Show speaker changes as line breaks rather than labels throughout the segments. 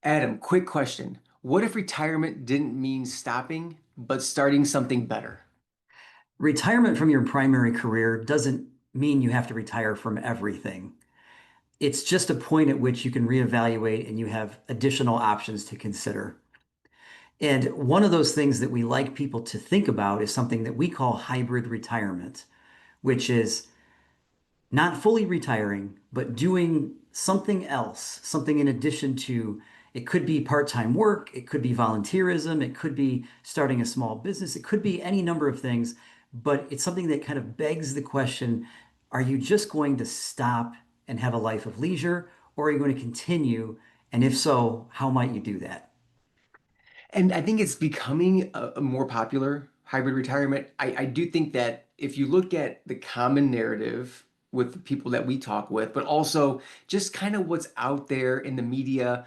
Adam, quick question. What if retirement didn't mean stopping, but starting something better?
Retirement from your primary career doesn't mean you have to retire from everything. It's just a point at which you can reevaluate and you have additional options to consider. And one of those things that we like people to think about is something that we call hybrid retirement, which is not fully retiring, but doing something else, something in addition to it could be part-time work, it could be volunteerism, it could be starting a small business, it could be any number of things, but it's something that kind of begs the question, are you just going to stop and have a life of leisure, or are you going to continue? And if so, how might you do that?
And I think it's becoming a more popular hybrid retirement. I do think that if you look at the common narrative with the people that we talk with, but also just kind of what's out there in the media,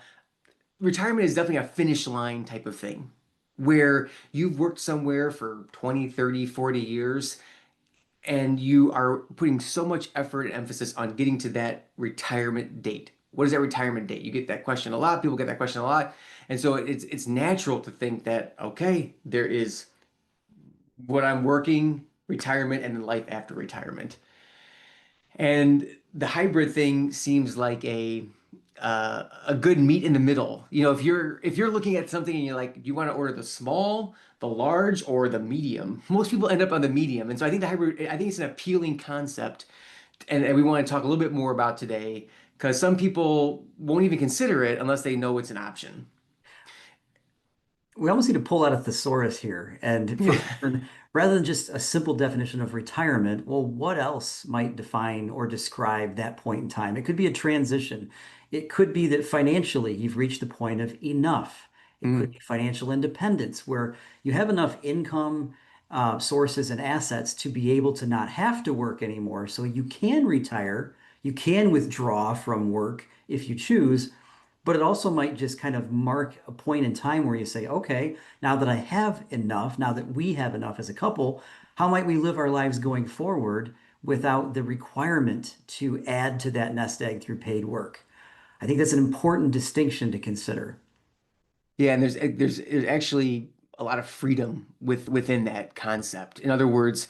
retirement is definitely a finish line type of thing where you've worked somewhere for 20, 30, 40 years and you are putting so much effort and emphasis on getting to that retirement date. What is that retirement date? You get that question a lot. People get that question a lot. And so it's natural to think that, okay, there is what I'm working, retirement, and then life after retirement. And the hybrid thing seems like a good meet in the middle. You know, if you're looking at something and you're like, do you want to order the small, the large, or the medium? Most people end up on the medium. And so I think the hybrid, I think it's an appealing concept, and we want to talk a little bit more about today because some people won't even consider it unless they know it's an option.
We almost need to pull out a thesaurus here and rather than just a simple definition of retirement, well, what else might define or describe that point in time? It could be a transition. It could be that financially you've reached the point of enough. It could
Mm.
be financial independence where you have enough income sources and assets to be able to not have to work anymore. So you can retire, you can withdraw from work if you choose, but it also might just kind of mark a point in time where you say, okay, now that I have enough, now that we have enough as a couple, how might we live our lives going forward without the requirement to add to that nest egg through paid work? I think that's an important distinction to consider.
Yeah, and there's actually a lot of freedom within that concept. In other words,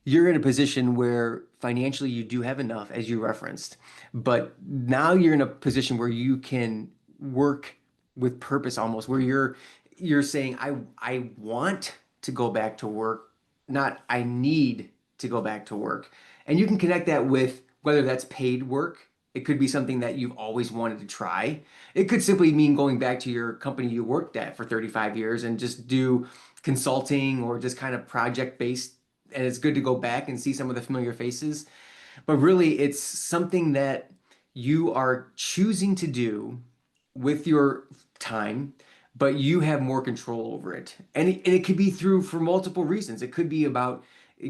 you're in a position where financially you do have enough, as you referenced, but now you're in a position where you can work with purpose almost, where you're saying, I want to go back to work, not I need to go back to work. And you can connect that with whether that's paid work. It could be something that you've always wanted to try. It could simply mean going back to your company you worked at for 35 years and just do consulting or just kind of project based, and it's good to go back and see some of the familiar faces. But really, it's something that you are choosing to do with your time, but you have more control over it. And it could be through for multiple reasons. It could be about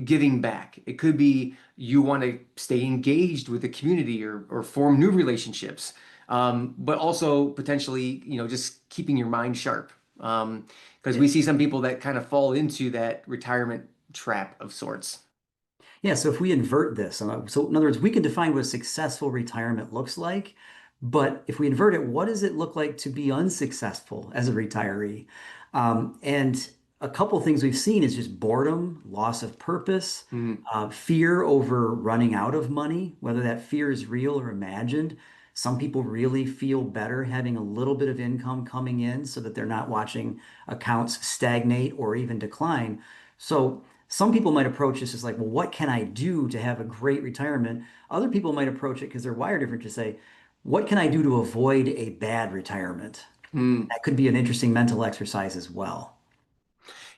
giving back. It could be you want to stay engaged with the community or form new relationships, but also potentially, just keeping your mind sharp. Because we see some people that kind of fall into that retirement trap of sorts.
Yeah, so if we invert this, so in other words, we can define what a successful retirement looks like, but if we invert it, what does it look like to be unsuccessful as a retiree? And a couple things we've seen is just boredom, loss of purpose,
Mm.
fear over running out of money, whether that fear is real or imagined. Some people really feel better having a little bit of income coming in so that they're not watching accounts stagnate or even decline. So some people might approach this as like, well, what can I do to have a great retirement? Other people might approach it because they're wired different to say, what can I do to avoid a bad retirement?
Mm.
That could be an interesting mental exercise as well.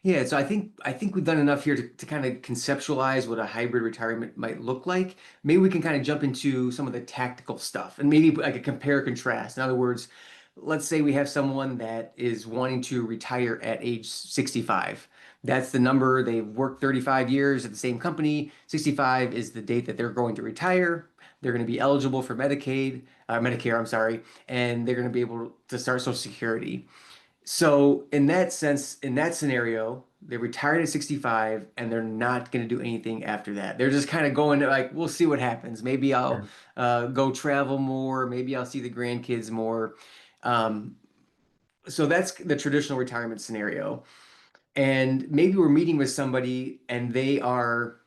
Yeah, so I think we've done enough here to kind of conceptualize what a hybrid retirement might look like. Maybe we can kind of jump into some of the tactical stuff and maybe like a compare contrast. In other words, let's say we have someone that is wanting to retire at age 65. That's the number. They've worked 35 years at the same company. 65 is the date that they're going to retire. They're going to be eligible for Medicare, I'm sorry, and they're going to be able to start Social Security. So in that sense, in that scenario, they retired at 65 and they're not going to do anything after that. They're just kind of going to like, we'll see what happens. Maybe I'll
Sure.
go travel more. Maybe I'll see the grandkids more. Um, So that's the traditional retirement scenario. And maybe we're meeting with somebody and they are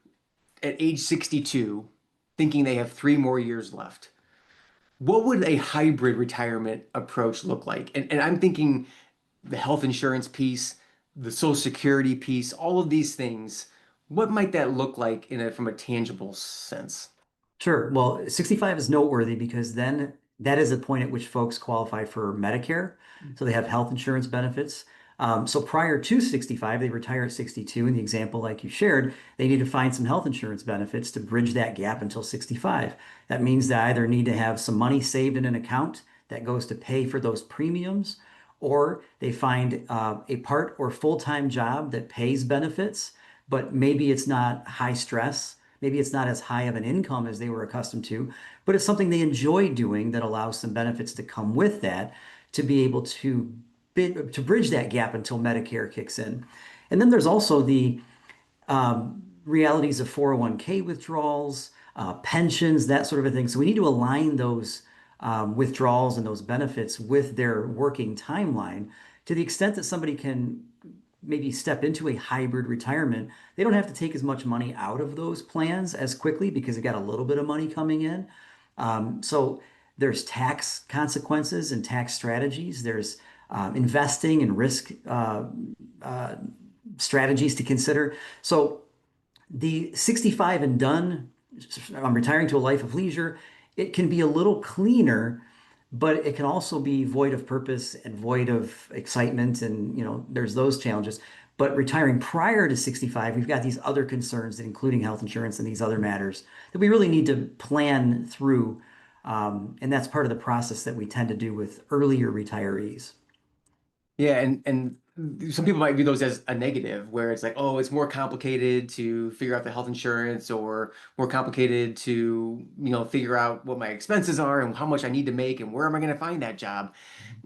at age 62 thinking they have 3 more years left. What would a hybrid retirement approach look like? And I'm thinking the health insurance piece, the Social Security piece, all of these things. What might that look like from a tangible sense?
Sure. Well, 65 is noteworthy because then that is the point at which folks qualify for Medicare. So they have health insurance benefits. So prior to 65, they retire at 62. In the example like you shared, they need to find some health insurance benefits to bridge that gap until 65. That means they either need to have some money saved in an account that goes to pay for those premiums, or they find a part or full-time job that pays benefits, but maybe it's not high stress. Maybe it's not as high of an income as they were accustomed to, but it's something they enjoy doing that allows some benefits to come with that to be able to bridge that gap until Medicare kicks in. And then there's also the realities of 401k withdrawals, pensions, that sort of a thing. So we need to align those withdrawals and those benefits with their working timeline to the extent that somebody can maybe step into a hybrid retirement. They don't have to take as much money out of those plans as quickly because they got a little bit of money coming in. So there's tax consequences and tax strategies. There's investing and risk uh, strategies to consider. So the 65 and done, I'm retiring to a life of leisure, it can be a little cleaner, but it can also be void of purpose and void of excitement. And, there's those challenges. But retiring prior to 65, we've got these other concerns, including health insurance and these other matters that we really need to plan through. And that's part of the process that we tend to do with earlier retirees.
Yeah, and some people might view those as a negative, where it's like, oh, it's more complicated to figure out the health insurance or more complicated to, figure out what my expenses are and how much I need to make and where am I going to find that job.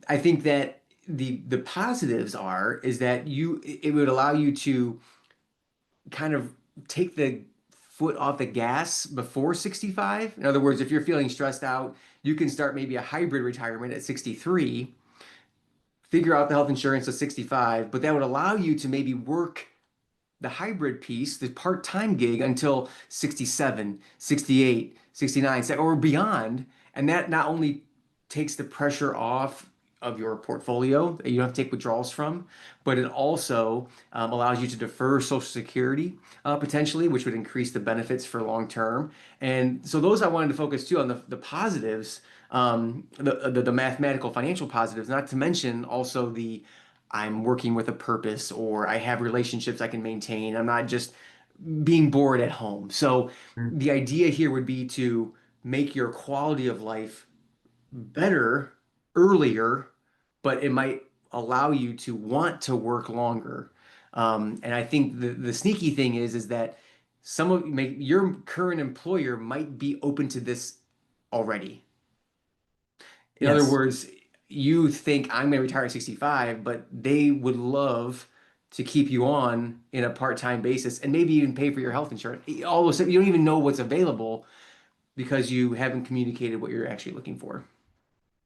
I think that the positives are is that it would allow you to kind of take the foot off the gas before 65. In other words, if you're feeling stressed out, you can start maybe a hybrid retirement at 63, figure out the health insurance at 65, but that would allow you to maybe work the hybrid piece, the part-time gig until 67, 68, 69, or beyond. And that not only takes the pressure off of your portfolio that you don't have to take withdrawals from, but it also allows you to defer Social Security potentially, which would increase the benefits for long term. And so those I wanted to focus too on the positives, the mathematical financial positives, not to mention also the I'm working with a purpose or I have relationships I can maintain. I'm not just being bored at home. So the idea here would be to make your quality of life better earlier, but it might allow you to want to work longer. And I think the sneaky thing is that your current employer might be open to this already. In other
Yes.
words, you think I'm going to retire at 65, but they would love to keep you on in a part-time basis and maybe even pay for your health insurance. All of a sudden, you don't even know what's available because you haven't communicated what you're actually looking for.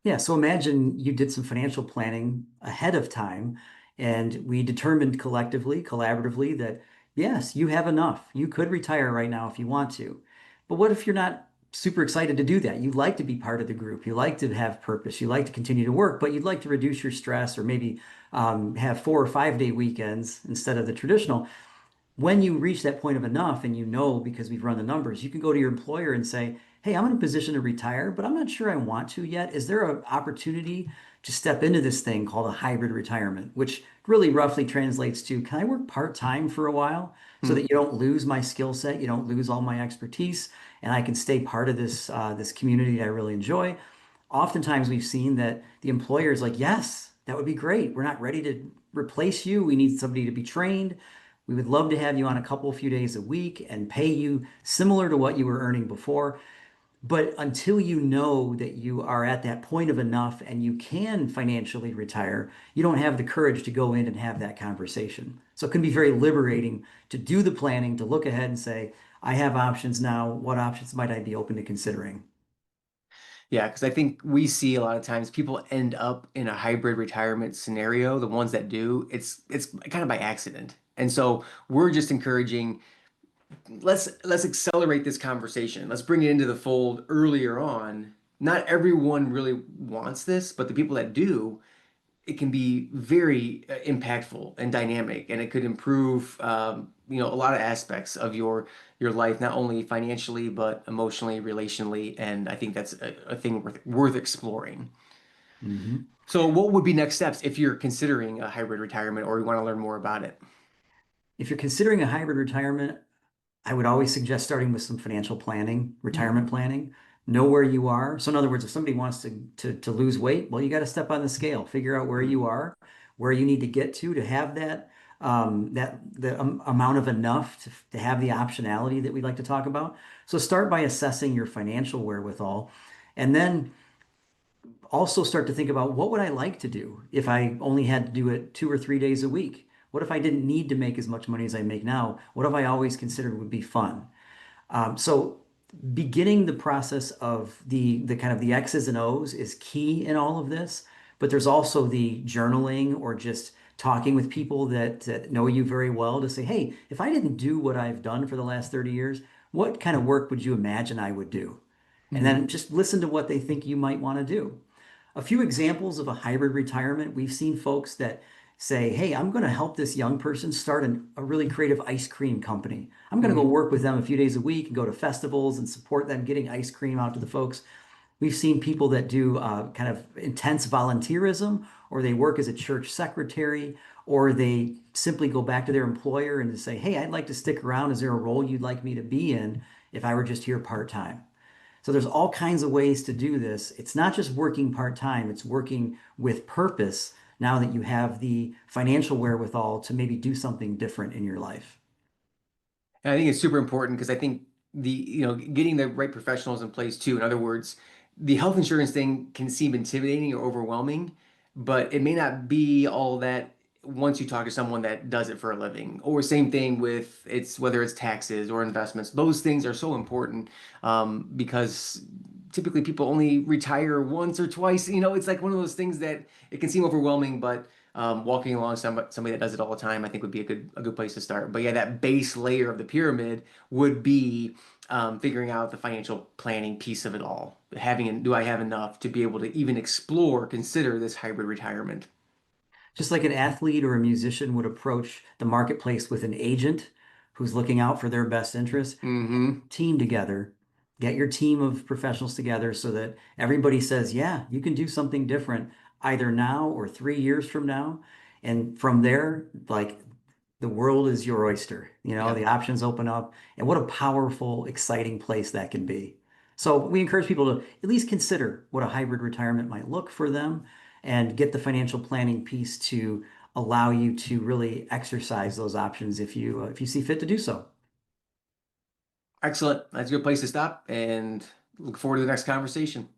Yeah, so imagine you did some financial planning ahead of time, and we determined collectively, collaboratively, that yes, you have enough. You could retire right now if you want to. But what if you're not super excited to do that? You'd like to be part of the group. You like to have purpose. You like to continue to work, but you'd like to reduce your stress or maybe have 4 or 5 day weekends instead of the traditional. When you reach that point of enough and because we've run the numbers, you can go to your employer and say, hey, I'm in a position to retire, but I'm not sure I want to yet. Is there an opportunity to step into this thing called a hybrid retirement, which really roughly translates to, can I work part-time for a while so
Hmm.
that you don't lose my skill set, you don't lose all my expertise, and I can stay part of this community that I really enjoy? Oftentimes we've seen that the employer is like, yes, that would be great. We're not ready to replace you. We need somebody to be trained. We would love to have you on a couple few days a week and pay you similar to what you were earning before. But until you know that you are at that point of enough and you can financially retire, you don't have the courage to go in and have that conversation. So it can be very liberating to do the planning, to look ahead and say, I have options now. What options might I be open to considering?
Yeah, because I think we see a lot of times people end up in a hybrid retirement scenario. The ones that do, it's kind of by accident. And so we're just encouraging, let's accelerate this conversation. Let's bring it into the fold earlier on. Not everyone really wants this, but the people that do, it can be very impactful and dynamic, and it could improve, a lot of aspects of your life, not only financially but emotionally, relationally, and I think that's a thing worth exploring.
Mhm.
So, what would be next steps if you're considering a hybrid retirement or you want to learn more about it?
If you're considering a hybrid retirement, I would always suggest starting with some financial planning,
Mhm.
retirement planning. Know where you are. So in other words, if somebody wants to lose weight, well, you got to step on the scale, figure out where you are, where you need to get to have that amount of enough to have the optionality that we'd like to talk about. So start by assessing your financial wherewithal, and then also start to think about what would I like to do if I only had to do it 2 or 3 days a week? What if I didn't need to make as much money as I make now? What have I always considered would be fun? So beginning the process of the kind of the X's and O's is key in all of this, but there's also the journaling or just talking with people that know you very well to say, hey, if I didn't do what I've done for the last 30 years, what kind of work would you imagine I would do? And
Mhm.
then just listen to what they think you might want to do. A few examples of a hybrid retirement. We've seen folks that say, hey, I'm going to help this young person start a really creative ice cream company. I'm going to go
Mhm.
work with them a few days a week and go to festivals and support them getting ice cream out to the folks. We've seen people that do kind of intense volunteerism, or they work as a church secretary, or they simply go back to their employer and say, hey, I'd like to stick around. Is there a role you'd like me to be in if I were just here part-time? So there's all kinds of ways to do this. It's not just working part-time, it's working with purpose now that you have the financial wherewithal to maybe do something different in your life.
And I think it's super important because I think getting the right professionals in place too. In other words, the health insurance thing can seem intimidating or overwhelming, but it may not be all that once you talk to someone that does it for a living. Or same thing with it's whether it's taxes or investments. Those things are so important because typically people only retire once or twice. It's like one of those things that it can seem overwhelming, but walking along somebody that does it all the time, I think would be a good place to start. But yeah, that base layer of the pyramid would be figuring out the financial planning piece of it all. Do I have enough to be able to even explore, consider this hybrid retirement?
Just like an athlete or a musician would approach the marketplace with an agent who's looking out for their best interests,
Hmm.
team together, get your team of professionals together so that everybody says, yeah, you can do something different either now or 3 years from now. And from there, like the world is your oyster.
Yeah.
The options open up, and what a powerful, exciting place that can be. So we encourage people to at least consider what a hybrid retirement might look for them and get the financial planning piece to allow you to really exercise those options if you see fit to do so.
Excellent. That's a good place to stop and look forward to the next conversation.